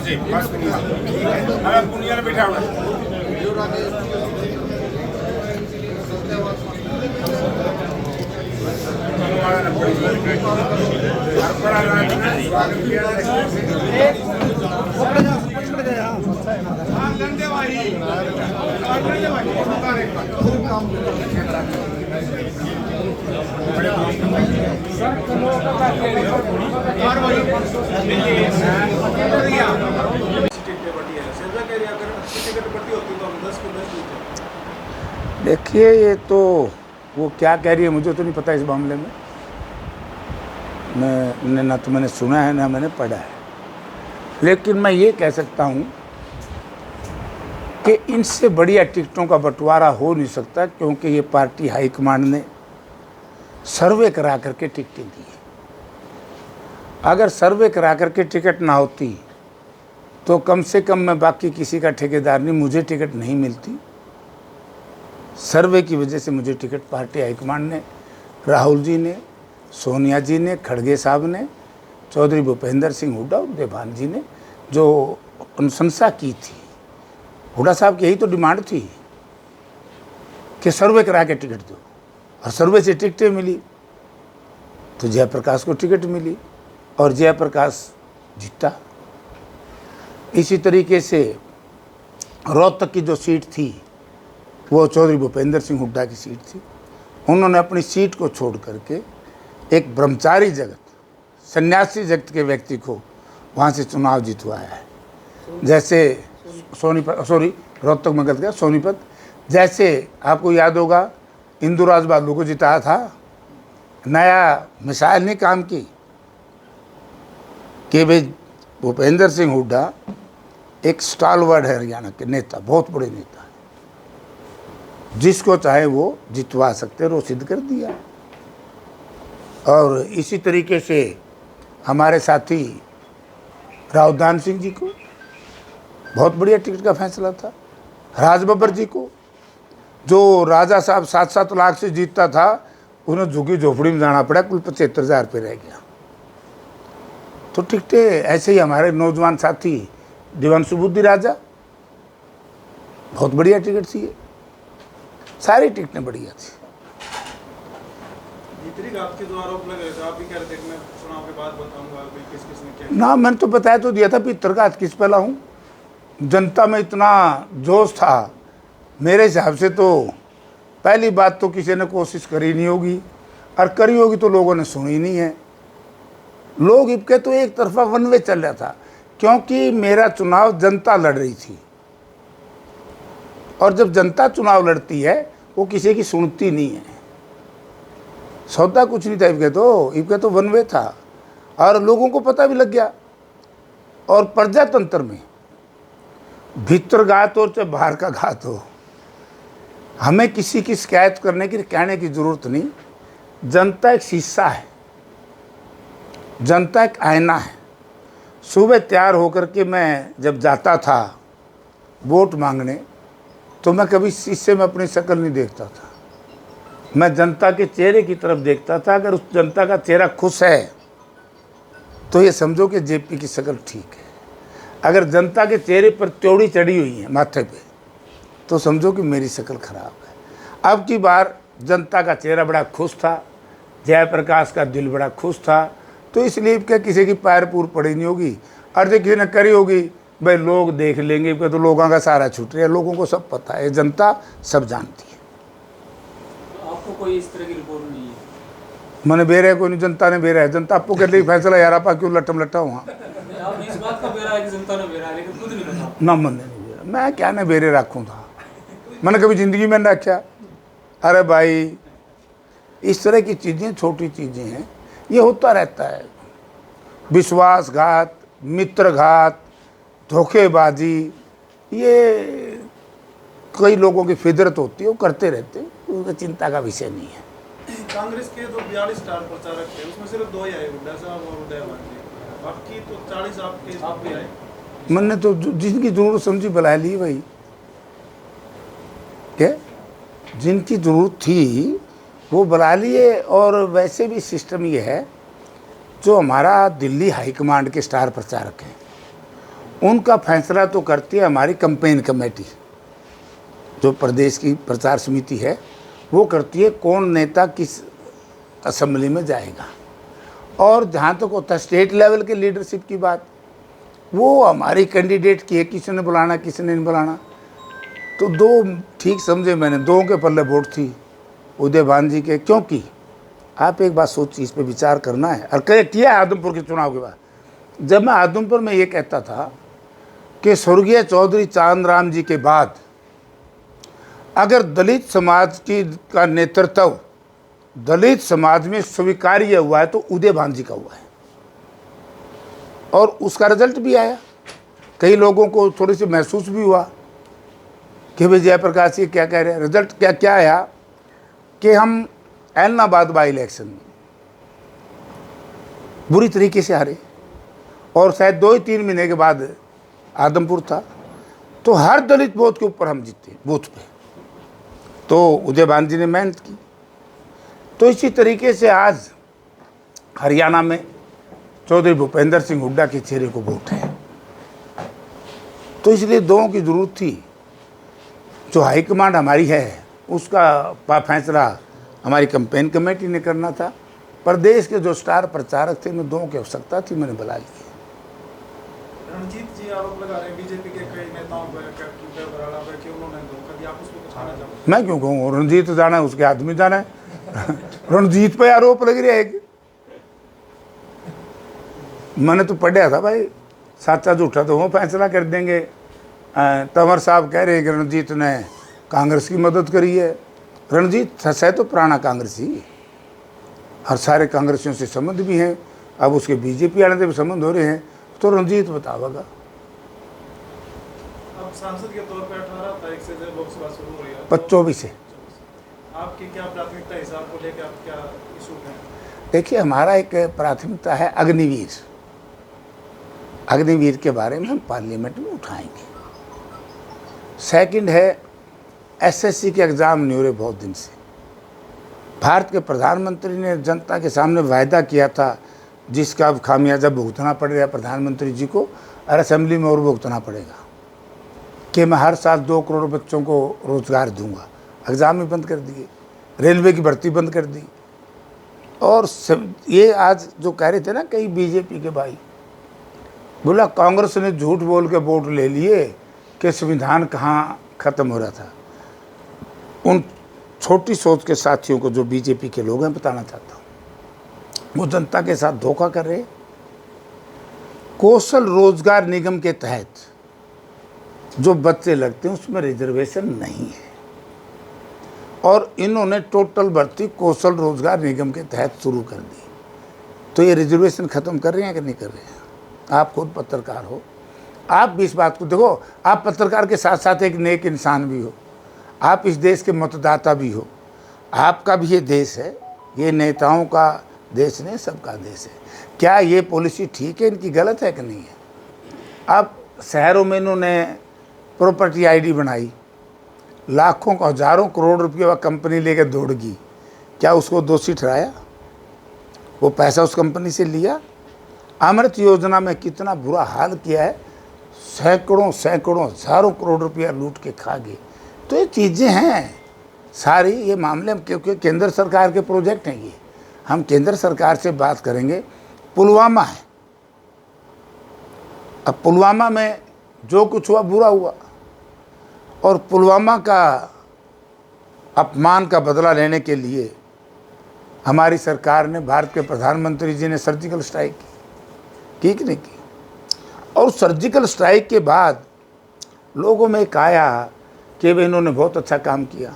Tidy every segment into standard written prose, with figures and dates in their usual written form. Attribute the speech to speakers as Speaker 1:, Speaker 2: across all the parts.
Speaker 1: से बस अगर पुनिया में बैठा हुआ
Speaker 2: देखिए, ये तो वो क्या कह रही है मुझे तो नहीं पता इस मामले में। मैंने ना तो मैंने सुना है ना मैंने पढ़ा है, लेकिन मैं ये कह सकता हूँ कि इनसे बढ़िया टिकटों का बंटवारा हो नहीं सकता, क्योंकि ये पार्टी हाईकमांड ने सर्वे करा करके टिकटें दी है। अगर सर्वे करा करके टिकट ना होती तो कम से कम मैं बाकी किसी का ठेकेदार नहीं, मुझे टिकट नहीं मिलती। सर्वे की वजह से मुझे टिकट पार्टी हाईकमांड ने, राहुल जी ने, सोनिया जी ने, खड़गे साहब ने, चौधरी भूपेंद्र सिंह हुड्डा और देवान जी ने जो अनुशंसा की थी, हुड्डा साहब की यही तो डिमांड थी कि सर्वे करा के टिकट दो, और सर्वे से टिकटें मिली तो जयप्रकाश को टिकट मिली और जयप्रकाश जीता। इसी तरीके से रोहतक की जो सीट थी वो चौधरी भूपेंद्र सिंह हुड्डा की सीट थी। उन्होंने अपनी सीट को छोड़ करके एक ब्रह्मचारी जगत, सन्यासी जगत के व्यक्ति को वहाँ से चुनाव जितवाया है। जैसे रोहतक में गलत गया, सोनीपत। जैसे आपको याद होगा इंदुराज बालू को जिताया था, नया मिसाइल नहीं काम की कि भाई भूपेंद्र सिंह हुड्डा एक स्टालवर्ड है, हरियाणा के नेता, बहुत बड़े नेता है, जिसको चाहे वो जितवा सकते, वो सिद्ध कर दिया। और इसी तरीके से हमारे साथी रावदान सिंह जी को बहुत बढ़िया टिकट का फैसला था। राज बब्बर जी को, जो राजा साहब 7-7 लाख से जीतता था, उन्हें झुग्गी झोपड़ी में जाना पड़ा, कुल 75,000 पे रह गया। तो टिकटें ऐसे ही हमारे नौजवान साथी दिवंशु बुद्धि राजा, बहुत बढ़िया टिकट थी, सारी टिकटें बढ़िया थी।
Speaker 3: आपके जो आरोप लगे थे, आप भी कह रहे थे कि मैं चुनाव के बाद बताऊंगा किस किसने क्या
Speaker 2: ना, मैंने तो बताया तो दिया था, पितर का हाथ किस पहला हूँ। जनता में इतना जोश था, मेरे हिसाब से तो पहली बात तो किसी ने कोशिश करी नहीं होगी, और करी होगी तो लोगों ने सुनी नहीं है। लोग इबके तो एक तरफा वन वे चल रहा था, क्योंकि मेरा चुनाव जनता लड़ रही थी, और जब जनता चुनाव लड़ती है वो किसी की सुनती नहीं है। सौदा कुछ नहीं था इबके तो वन वे था, और लोगों को पता भी लग गया। और प्रजातंत्र में भीतर घात हो चाहे बाहर का घात हो, हमें किसी की शिकायत करने की, कहने की जरूरत नहीं। जनता एक शीशा है, जनता एक आईना है। सुबह तैयार होकर के मैं जब जाता था वोट मांगने, तो मैं कभी शीशे में अपनी शक्ल नहीं देखता था, मैं जनता के चेहरे की तरफ देखता था। अगर उस जनता का चेहरा खुश है तो ये समझो कि जेपी की शक्ल ठीक है। अगर जनता के चेहरे पर त्योड़ी चढ़ी हुई है माथे पे, तो समझो कि मेरी शक्ल खराब है। अब की बार जनता का चेहरा बड़ा खुश था, जयप्रकाश का दिल बड़ा खुश था, तो इसलिए क्या किसी की पैर पूर पड़ी नहीं होगी, और जो किसी ने करी होगी भाई लोग देख लेंगे, तो लोगों का सारा छूट रहा है। लोगों को सब पता है, जनता सब जानती है।
Speaker 3: आपको कोई इस तरह की रिपोर्ट नहीं है?
Speaker 2: मैंने बेरा है कोई नहीं, जनता ने बेरा है। जनता आपको कर ली फैसला, यार आप क्यों लटम लटा हुआ
Speaker 3: इस बात का बेरा है कि जनता ने बेरा है, लेकिन खुद नहीं पता
Speaker 2: ना। मन नहीं बेरा, मैं क्या ने बेरे रखूँ था, मैंने कभी ज़िंदगी में नहीं रखा। अरे भाई, इस तरह की चीज़ें छोटी चीज़ें हैं, ये होता रहता है। विश्वासघात, मित्रघात, धोखेबाजी, ये कई लोगों की फितरत होती है, वो करते रहते हैं, उनका चिंता का विषय नहीं है।
Speaker 3: कांग्रेस के तो 42 स्टार प्रचारक थे, उसमें सिर्फ 2 ही आए, हुड्डा साहब और उदयवान जी। बाकी तो 40 आपके आए।
Speaker 2: मैंने तो जिनकी जरूरत समझी बुला ली भाई, क्या जिनकी ज़रूरत थी वो बुला लिए। और वैसे भी सिस्टम ये है, जो हमारा दिल्ली हाईकमांड के स्टार प्रचारक हैं उनका फैसला तो करती है हमारी कैंपेन कमेटी, जो प्रदेश की प्रचार समिति है, वो करती है कौन नेता किस असेंबली में जाएगा। और जहाँ तक होता है स्टेट लेवल के लीडरशिप की बात, वो हमारी कैंडिडेट की है, किसी ने बुलाना किसी ने नहीं बुलाना। तो दो ठीक समझे मैंने, दो के पल्ले वोट थी उदय भान जी के, क्योंकि आप एक बात सोचिए, इस पर विचार करना है। और किया आदमपुर के चुनाव के बाद, जब मैं आदमपुर में ये कहता था कि स्वर्गीय चौधरी चांद राम जी के बाद अगर दलित समाज का नेतृत्व दलित समाज में स्वीकार्य हुआ है तो उदय भान जी का हुआ है, और उसका रिजल्ट भी आया। कई लोगों को थोड़ी सी महसूस भी हुआ कि भाई जयप्रकाश जी क्या कह रहे हैं। रिजल्ट क्या आया कि हम ऐलनाबाद बाई इलेक्शन में बुरी तरीके से हारे, और शायद 2-3 महीने के बाद आदमपुर था, तो हर दलित बूथ के ऊपर हम जीते बूथ पे। तो उदय भान जी ने मेहनत की। तो इसी तरीके से आज हरियाणा में चौधरी भूपेंद्र सिंह हुड्डा के चेहरे को वोट है। तो इसलिए दोनों की जरूरत थी। जो हाईकमांड हमारी है उसका फैसला हमारी कैंपेन कमेटी ने करना था। प्रदेश के जो स्टार प्रचारक थे, मैं दोनों की आवश्यकता थी, मैंने बुला लिए।
Speaker 3: रणजीत जी आरोप लगा रहे हैं बीजेपी के कई नेताओं पर, कैप्टन बराड़ा पर, कि उन्होंने धोखा दिया। आप उस पर कुछ कहना चाहोगे?
Speaker 2: मैं क्यों कहूँ, रणजीत जाना है उसके आदमी जाना है। रणजीत पे आरोप लग रहा है। मैंने तो पढ़ा था भाई, सच्चा झूठा तो वो फैसला कर देंगे। तंवर साहब कह रहे हैं कि रणजीत ने कांग्रेस की मदद करी है। रणजीत सच है तो पुराना कांग्रेसी, और सारे कांग्रेसियों से संबंध भी हैं। अब उसके बीजेपी आने से भी संबंध हो रहे हैं, तो रणजीत बतावेगा।
Speaker 3: अब सांसद के तौर पर 18 तारीख से जब लोकसभा शुरू हो रही है,
Speaker 2: 24 से
Speaker 3: आपकी क्या प्राथमिकता हिसाब को लेकर आप क्या इशू हैं?
Speaker 2: देखिए, हमारा एक प्राथमिकता है अग्निवीर। अग्निवीर के बारे में हम पार्लियामेंट में उठाएंगे। सेकंड है एसएससी के एग्ज़ाम नहीं हो रहे बहुत दिन से। भारत के प्रधानमंत्री ने जनता के सामने वायदा किया था, जिसका अब खामियाजा भुगतना पड़ेगा प्रधानमंत्री जी को, और असेंबली में और भुगतना पड़ेगा, कि मैं हर साल 2 करोड़ बच्चों को रोज़गार दूंगा। एग्ज़ाम ही बंद कर दिए, रेलवे की भर्ती बंद कर दी। और ये आज जो कह रहे थे ना कई बीजेपी के भाई, बोला कांग्रेस ने झूठ बोल के वोट ले लिए कि संविधान कहाँ ख़त्म हो रहा था। उन छोटी सोच के साथियों को जो बीजेपी के लोग हैं बताना चाहता हूँ, वो जनता के साथ धोखा कर रहे। कौशल रोजगार निगम के तहत जो बच्चे लगते हैं उसमें रिजर्वेशन नहीं है, और इन्होंने टोटल भर्ती कौशल रोजगार निगम के तहत शुरू कर दी। तो ये रिजर्वेशन ख़त्म कर रहे हैं कि नहीं कर रहे हैं? आप खुद पत्रकार हो, आप भी इस बात को देखो। आप पत्रकार के साथ साथ एक नेक इंसान भी हो, आप इस देश के मतदाता भी हो। आपका भी ये देश है, ये नेताओं का देश नहीं, सबका देश है। क्या ये पॉलिसी ठीक है, इनकी गलत है कि नहीं है? अब शहरों में इन्होंने प्रॉपर्टी आईडी बनाई, लाखों का हजारों करोड़ रुपये वह कंपनी लेकर दौड़ गई। क्या उसको दोषी ठहराया? वो पैसा उस कंपनी से लिया। अमृत योजना में कितना बुरा हाल किया है, सैकड़ों हजारों करोड़ रुपया लूट के खा गए। तो ये चीज़ें हैं सारी, ये मामले क्योंकि केंद्र सरकार के प्रोजेक्ट हैं। ये हम केंद्र सरकार से बात करेंगे। पुलवामा है, अब पुलवामा में जो कुछ हुआ बुरा हुआ, और पुलवामा का अपमान का बदला लेने के लिए हमारी सरकार ने, भारत के प्रधानमंत्री जी ने सर्जिकल स्ट्राइक की कि नहीं की? और सर्जिकल स्ट्राइक के बाद लोगों में एक आया कि भाई इन्होंने बहुत अच्छा काम किया।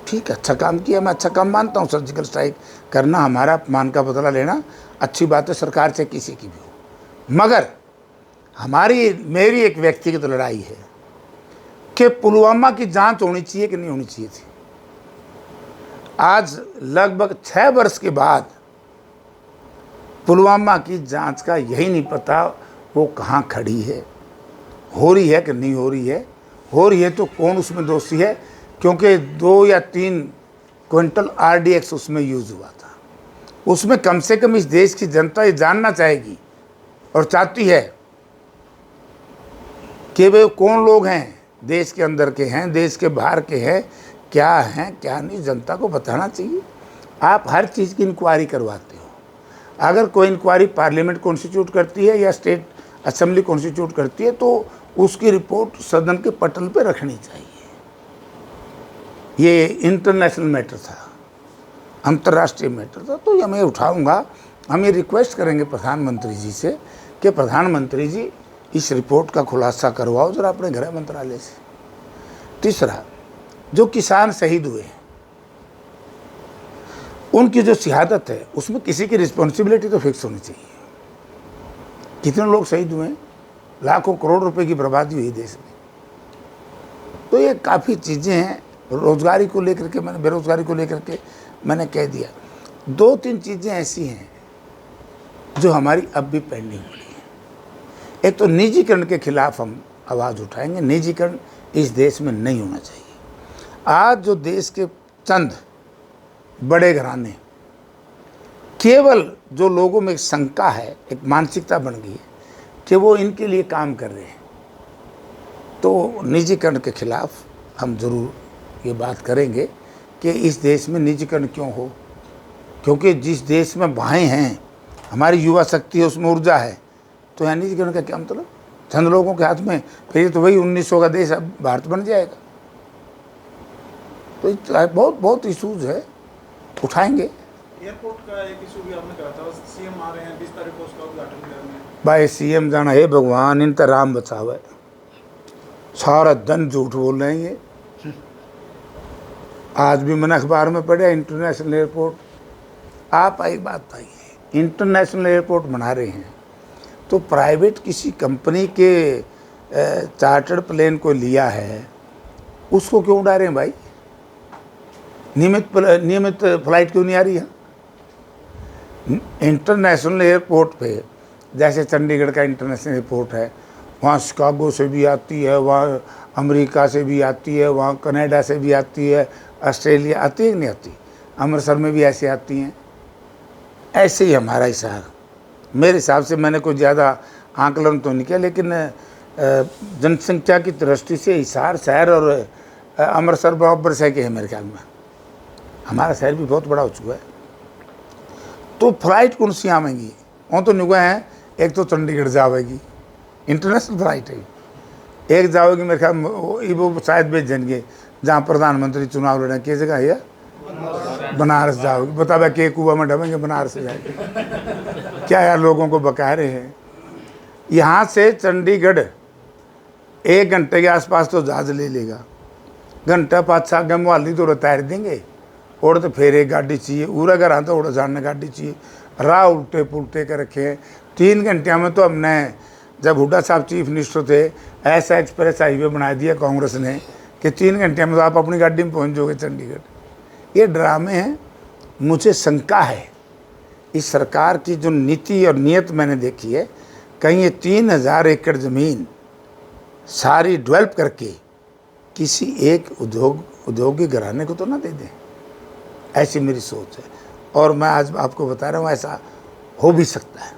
Speaker 2: ठीक है, अच्छा काम किया, मैं अच्छा काम मानता हूँ। सर्जिकल स्ट्राइक करना, हमारा अपमान का बदला लेना अच्छी बात है, सरकार से किसी की भी हो। मगर मेरी एक व्यक्तिगत लड़ाई है कि पुलवामा की जांच होनी चाहिए कि नहीं होनी चाहिए थी। आज लगभग 6 वर्ष के बाद पुलवामा की जांच का यही नहीं पता वो कहाँ खड़ी है, हो रही है कि नहीं हो रही है। हो रही है तो कौन उसमें दोषी है? क्योंकि 2 या 3 क्विंटल RDX उसमें यूज़ हुआ था। उसमें कम से कम इस देश की जनता ये जानना चाहेगी और चाहती है कि वे कौन लोग हैं, देश के अंदर के हैं, देश के बाहर के हैं, क्या हैं क्या नहीं, जनता को बताना चाहिए। आप हर चीज़ की इंक्वायरी करवाते हो। अगर कोई इंक्वायरी पार्लियामेंट कॉन्स्टिट्यूट करती है या स्टेट असेंबली कॉन्स्टिट्यूट करती है तो उसकी रिपोर्ट सदन के पटल पे रखनी चाहिए। ये इंटरनेशनल मैटर था, अंतर्राष्ट्रीय मैटर था, तो ये मैं उठाऊंगा। हम ये रिक्वेस्ट करेंगे प्रधानमंत्री जी से कि प्रधानमंत्री जी इस रिपोर्ट का खुलासा करवाओ जरा अपने गृह मंत्रालय से। तीसरा, जो किसान शहीद हुए हैं उनकी जो शहादत है उसमें किसी की रिस्पॉन्सिबिलिटी तो फिक्स होनी चाहिए। कितने लोग शहीद हुए हैं, लाखों करोड़ रुपए की बर्बादी हुई देश में। तो ये काफ़ी चीज़ें हैं। रोजगारी को लेकर के मैंने, बेरोजगारी को लेकर के मैंने कह दिया। 2-3 चीज़ें ऐसी हैं जो हमारी अब भी पेंडिंग पड़ी है। एक तो निजीकरण के खिलाफ हम आवाज़ उठाएंगे। निजीकरण इस देश में नहीं होना चाहिए। आज जो देश के चंद बड़े घराने, केवल जो लोगों में एक शंका है, एक मानसिकता बन गई है कि वो इनके लिए काम कर रहे हैं, तो निजीकरण के खिलाफ हम ज़रूर ये बात करेंगे कि इस देश में निजीकरण क्यों हो। क्योंकि जिस देश में बाहें हैं, हमारी युवा शक्ति है, उसमें ऊर्जा है, तो यहाँ निजीकरण का क्या मतलब? चंद लोगों के हाथ में, फिर तो वही 1900 का देश अब भारत बन जाएगा। तो बहुत बहुत इशूज़ है, उठाएंगे।
Speaker 3: एयरपोर्ट का एक इशू भी आपने कहा था, सीएम आ रहे हैं 20 तारीख को, उसका उद्घाटन करने।
Speaker 2: भाई सीएम जाना है, भगवान इन राम बचावे, सारा दिन झूठ बोल रहे हैं ये। आज भी मैंने अखबार में पढ़ा इंटरनेशनल एयरपोर्ट। आप एक बात बताइए, इंटरनेशनल एयरपोर्ट बना रहे हैं तो प्राइवेट किसी कंपनी के चार्टर्ड प्लेन को लिया है, उसको क्यों उड़ा रहे हैं भाई? नियमित फ्लाइट क्यों नहीं आ रही है? इंटरनेशनल एयरपोर्ट पे, जैसे चंडीगढ़ का इंटरनेशनल एयरपोर्ट है, वहाँ शिकागो से भी आती है, वहाँ अमेरिका से भी आती है, वहाँ कनाडा से भी आती है, ऑस्ट्रेलिया आती है कि नहीं आती? अमृतसर में भी ऐसे आती हैं। ऐसे ही हमारा हिसार, मेरे हिसाब से, मैंने कोई ज़्यादा आंकलन तो नहीं किया, लेकिन जनसंख्या की दृष्टि से हिसार शहर और अमृतसर बराबर से के है मेरे ख्याल में। हमारा शहर भी बहुत बड़ा हो चुका है। तो फ्लाइट कौन सी आवेंगी? वो तो निगाह हैं, एक तो चंडीगढ़ जाएगी, इंटरनेशनल फ्लाइट है, एक जाओगी मेरे ख्याल वो शायद भेजेंगे जहाँ प्रधानमंत्री चुनाव लड़े, किस जगह है? बनारस जाओगी। बता भाई के कुआ में ढमेंगे, बनारस से जाएंगे। क्या यार, लोगों को बका रहे हैं। यहाँ से चंडीगढ़ 1 घंटे के आसपास तो जहाज ले लेगा, घंटा 5-6 के मोहाली तो तैर देंगे। और तो फिर एक गाड़ी चाहिए, पूरा घर आता उड़ा जाने गाड़ी चाहिए, राह उल्टे पुलटे कर रखे हैं। 3 घंटे में तो हमने, जब हुड्डा साहब चीफ मिनिस्टर थे, ऐसा एक्सप्रेस हाईवे बना दिया कांग्रेस ने कि 3 घंटे में तो आप अपनी गाड़ी में पहुंच जाओगे चंडीगढ़। ये ड्रामे हैं। मुझे शंका है इस सरकार की जो नीति और नीयत मैंने देखी है, कहीं ये 3000 एकड़ ज़मीन सारी डेवलप करके किसी एक औद्योगिक घराने को तो ना दे दें। ऐसी मेरी सोच है, और मैं आज आपको बता रहा हूँ ऐसा हो भी सकता है।